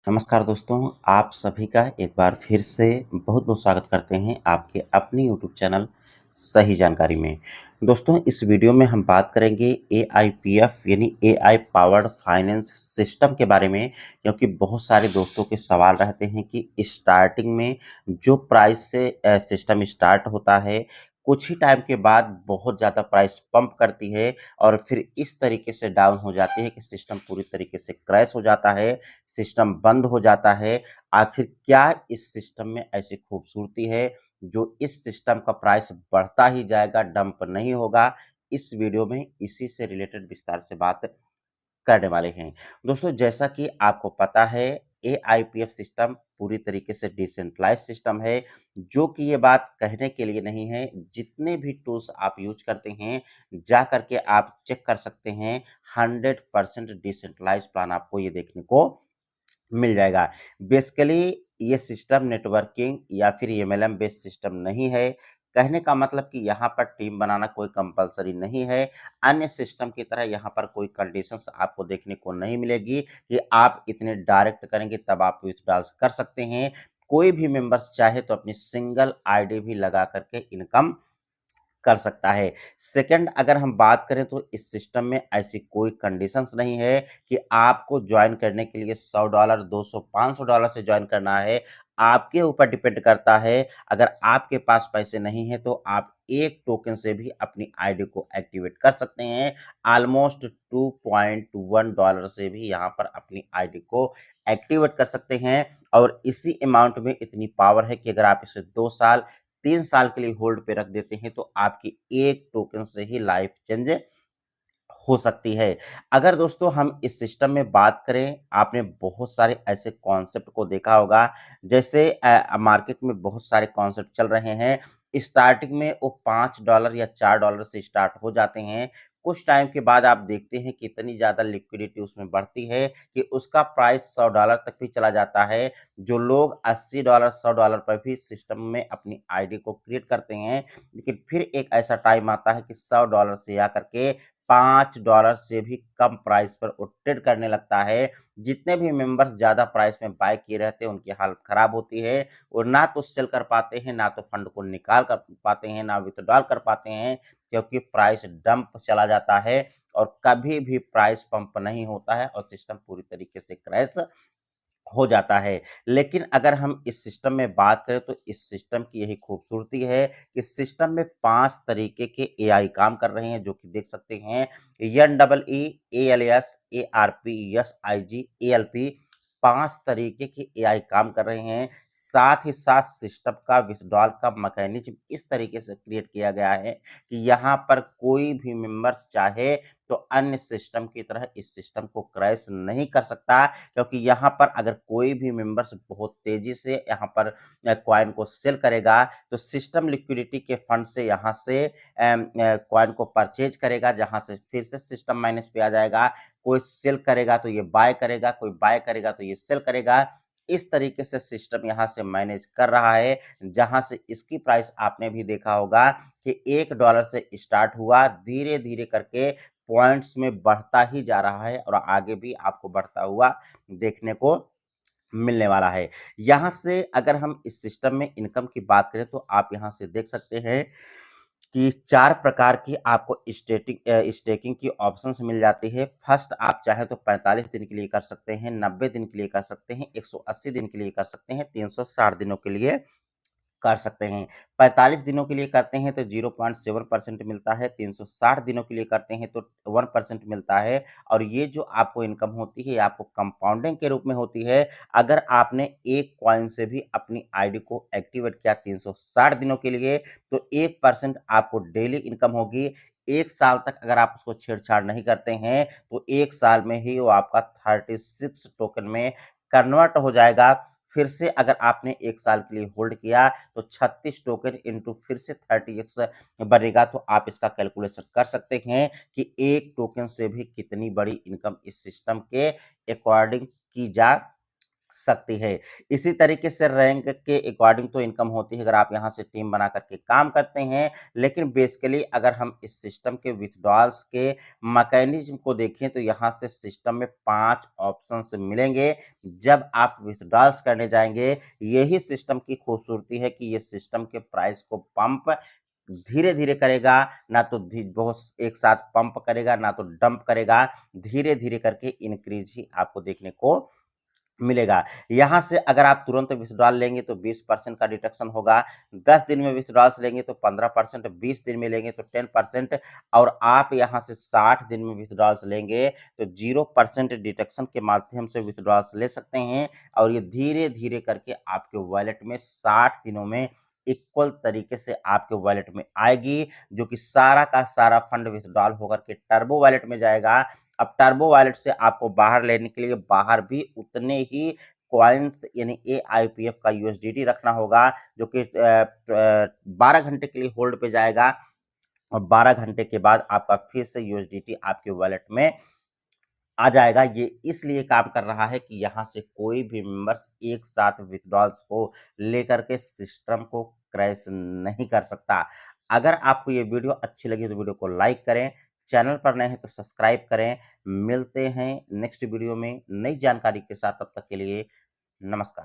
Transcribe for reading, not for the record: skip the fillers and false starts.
नमस्कार दोस्तों, आप सभी का एक बार फिर से बहुत-बहुत स्वागत करते हैं आपके अपने यूट्यूब चैनल सही जानकारी में। दोस्तों, इस वीडियो में हम बात करेंगे एआईपीएफ यानी एआई पावर्ड फाइनेंस सिस्टम के बारे में, क्योंकि बहुत सारे दोस्तों के सवाल रहते हैं कि स्टार्टिंग में जो प्राइस से सिस्टम स्टार्ट होता है, कुछ ही टाइम के बाद बहुत ज़्यादा प्राइस पंप करती है और फिर इस तरीके से डाउन हो जाती है कि सिस्टम पूरी तरीके से क्रैश हो जाता है, सिस्टम बंद हो जाता है। आखिर क्या इस सिस्टम में ऐसी खूबसूरती है जो इस सिस्टम का प्राइस बढ़ता ही जाएगा, डंप नहीं होगा? इस वीडियो में इसी से रिलेटेड विस्तार से बात करने वाले हैं। दोस्तों, जैसा कि आपको पता है, एआईपीएफ सिस्टम पूरी तरीके से डिसेंट्रलाइज्ड सिस्टम है, जो कि ये बात कहने के लिए नहीं है। जितने भी टूल्स आप यूज़ करते हैं, जा कर के आप चेक कर सकते हैं, 100% डिसेंट्रलाइज्ड प्लान आपको ये देखने को मिल जाएगा। बेसिकली ये सिस्टम नेटवर्किंग या फिर एमएलएम बेस्ड सिस्टम नहीं है। कहने का मतलब कि यहाँ पर टीम बनाना कोई कंपल्सरी नहीं है। अन्य सिस्टम की तरह यहाँ पर कोई कंडीशंस आपको देखने को नहीं मिलेगी कि आप इतने डायरेक्ट करेंगे तब आप विथड्रॉल कर सकते हैं। कोई भी मेंबर्स चाहे तो अपनी सिंगल आईडी भी लगा करके इनकम कर सकता है। सेकंड, अगर हम बात करें तो इस सिस्टम में ऐसी कोई कंडीशंस नहीं है कि आपको जॉइन करने के लिए $100, 200, $500 से जॉइन करना है। आपके ऊपर डिपेंड करता है। अगर आपके पास पैसे नहीं हैं तो आप 1 टोकन से भी अपनी आईडी को एक्टिवेट कर सकते हैं। ऑलमोस्ट $2.1 से भी यहाँ पर अपनी आईडी को एक्टिवेट कर सकते हैं और इसी अमाउंट में इतनी पावर है कि अगर आप इसे 2 साल 3 साल के लिए होल्ड पे रख देते हैं तो आपकी 1 टोकन से ही लाइफ चेंज हो सकती है। अगर दोस्तों हम इस सिस्टम में बात करें, आपने बहुत सारे ऐसे कॉन्सेप्ट को देखा होगा, जैसे मार्केट में बहुत सारे कॉन्सेप्ट चल रहे हैं। स्टार्टिंग में वो $5 या $4 से स्टार्ट हो जाते हैं। कुछ टाइम के बाद आप देखते हैं कि इतनी ज़्यादा लिक्विडिटी उसमें बढ़ती है कि उसका प्राइस $100 तक भी चला जाता है। जो लोग $80, $100 पर भी सिस्टम में अपनी आईडी को क्रिएट करते हैं, लेकिन फिर एक ऐसा टाइम आता है कि $100 से आकर के $5 से भी कम प्राइस पर वो ट्रेड करने लगता है। जितने भी मेंबर्स ज़्यादा प्राइस में बाय किए रहते हैं, उनकी हालत खराब होती है। वो ना तो सेल कर पाते हैं, ना तो फंड को निकाल कर पाते हैं, ना विथड्रॉल कर पाते हैं, क्योंकि प्राइस डंप चला जाता है और कभी भी प्राइस पंप नहीं होता है और सिस्टम पूरी तरीके से क्रैश हो जाता है। लेकिन अगर हम इस सिस्टम में बात करें तो इस सिस्टम की यही खूबसूरती है कि सिस्टम में 5 तरीके के एआई काम कर रहे हैं, जो कि देख सकते हैं। एनडबलई, एएलएस, एआरपी, एसआईजी, एएलपी, 5 तरीके के एआई काम कर रहे हैं। साथ ही साथ सिस्टम का विथड्रॉल का मैकेनिज्म इस तरीके से क्रिएट किया गया है कि यहाँ पर कोई भी मेंबर्स चाहे तो अन्य सिस्टम की तरह इस सिस्टम को क्रैश नहीं कर सकता, क्योंकि यहाँ पर अगर कोई भी मेंबर्स बहुत तेजी से यहाँ पर कॉइन को सेल करेगा तो सिस्टम लिक्विडिटी के फंड से यहाँ से कॉइन को परचेज करेगा, जहाँ से फिर से सिस्टम माइनस पे आ जाएगा। कोई सेल करेगा तो ये बाय करेगा, कोई बाय करेगा तो ये सेल करेगा। इस तरीके से सिस्टम यहाँ से मैनेज कर रहा है, जहाँ से इसकी प्राइस आपने भी देखा होगा कि $1 से स्टार्ट हुआ, धीरे धीरे करके पॉइंट्स में बढ़ता ही जा रहा है और आगे भी आपको बढ़ता हुआ देखने को मिलने वाला है। यहाँ से अगर हम इस सिस्टम में इनकम की बात करें तो आप यहाँ से देख सकते हैं कि 4 प्रकार की आपको स्टेकिंग की ऑप्शंस मिल जाती है। फर्स्ट, आप चाहे तो 45 दिन के लिए कर सकते हैं, 90 दिन के लिए कर सकते हैं, 180 दिन के लिए कर सकते हैं, 360 दिनों के लिए कर सकते हैं। 45 दिनों के लिए करते हैं तो 0.7% मिलता है, 360 दिनों के लिए करते हैं तो 1% मिलता है और ये जो आपको इनकम होती है, ये आपको कंपाउंडिंग के रूप में होती है। अगर आपने एक कॉइन से भी अपनी आईडी को एक्टिवेट किया 360 दिनों के लिए, तो 1% आपको डेली इनकम होगी। 1 साल तक अगर आप उसको छेड़छाड़ नहीं करते हैं, तो 1 साल में ही वो आपका 36 टोकन में कन्वर्ट हो जाएगा। फिर से अगर आपने 1 साल के लिए होल्ड किया तो 36 टोकन इंटू फिर से 30x बनेगा, तो आप इसका कैलकुलेशन कर सकते हैं कि 1 टोकन से भी कितनी बड़ी इनकम इस सिस्टम के अकॉर्डिंग की जा सकती है। इसी तरीके से रैंक के अकॉर्डिंग तो इनकम होती है अगर आप यहाँ से टीम बना कर के काम करते हैं, लेकिन बेसिकली अगर हम इस सिस्टम के विथड्रॉल्स के मैकेनिज्म को देखें तो यहाँ से सिस्टम में 5 ऑप्शंस मिलेंगे। जब आप विथड्रॉल्स करने जाएँगे, यही सिस्टम की खूबसूरती है कि ये सिस्टम के प्राइस को पंप धीरे-धीरे करेगा, ना तो बहुत एक साथ पंप करेगा, ना तो डंप करेगा, धीरे-धीरे करके इंक्रीज ही आपको देखने को मिलेगा। यहाँ से अगर आप तुरंत विथड्रॉल लेंगे तो 20% का डिडक्शन होगा, 10 दिन में विथड्रॉल्स लेंगे तो 15%, 20 दिन में लेंगे तो 10% और आप यहाँ से 60 दिन में विथड्रॉल्स लेंगे तो 0% डिडक्शन के माध्यम से विथड्रॉल्स ले सकते हैं और ये धीरे-धीरे करके आपके वॉलेट में 60 दिनों में इक्वल तरीके से आपके वॉलेट में आएगी, जो कि सारा का सारा फंड विथड्रॉल होकर के टर्बो वॉलेट में जाएगा। अब टर्बो वॉलेट से आपको बाहर लेने के लिए बाहर भी उतने ही कॉइन्स यानी एआईपीएफ का यूएसडीटी रखना होगा, जो कि 12 घंटे के लिए होल्ड पे जाएगा और 12 घंटे के बाद आपका फिर से यूएसडीटी आपके वॉलेट में आ जाएगा। ये इसलिए काम कर रहा है कि यहाँ से कोई भी मेंबर्स एक साथ विथड्रॉल्स को लेकर के सिस्टम को क्रैश नहीं कर सकता। अगर आपको ये वीडियो अच्छी लगी तो वीडियो को लाइक करें, चैनल पर नए हैं तो सब्सक्राइब करें। मिलते हैं नेक्स्ट वीडियो में नई जानकारी के साथ, तब तक के लिए नमस्कार।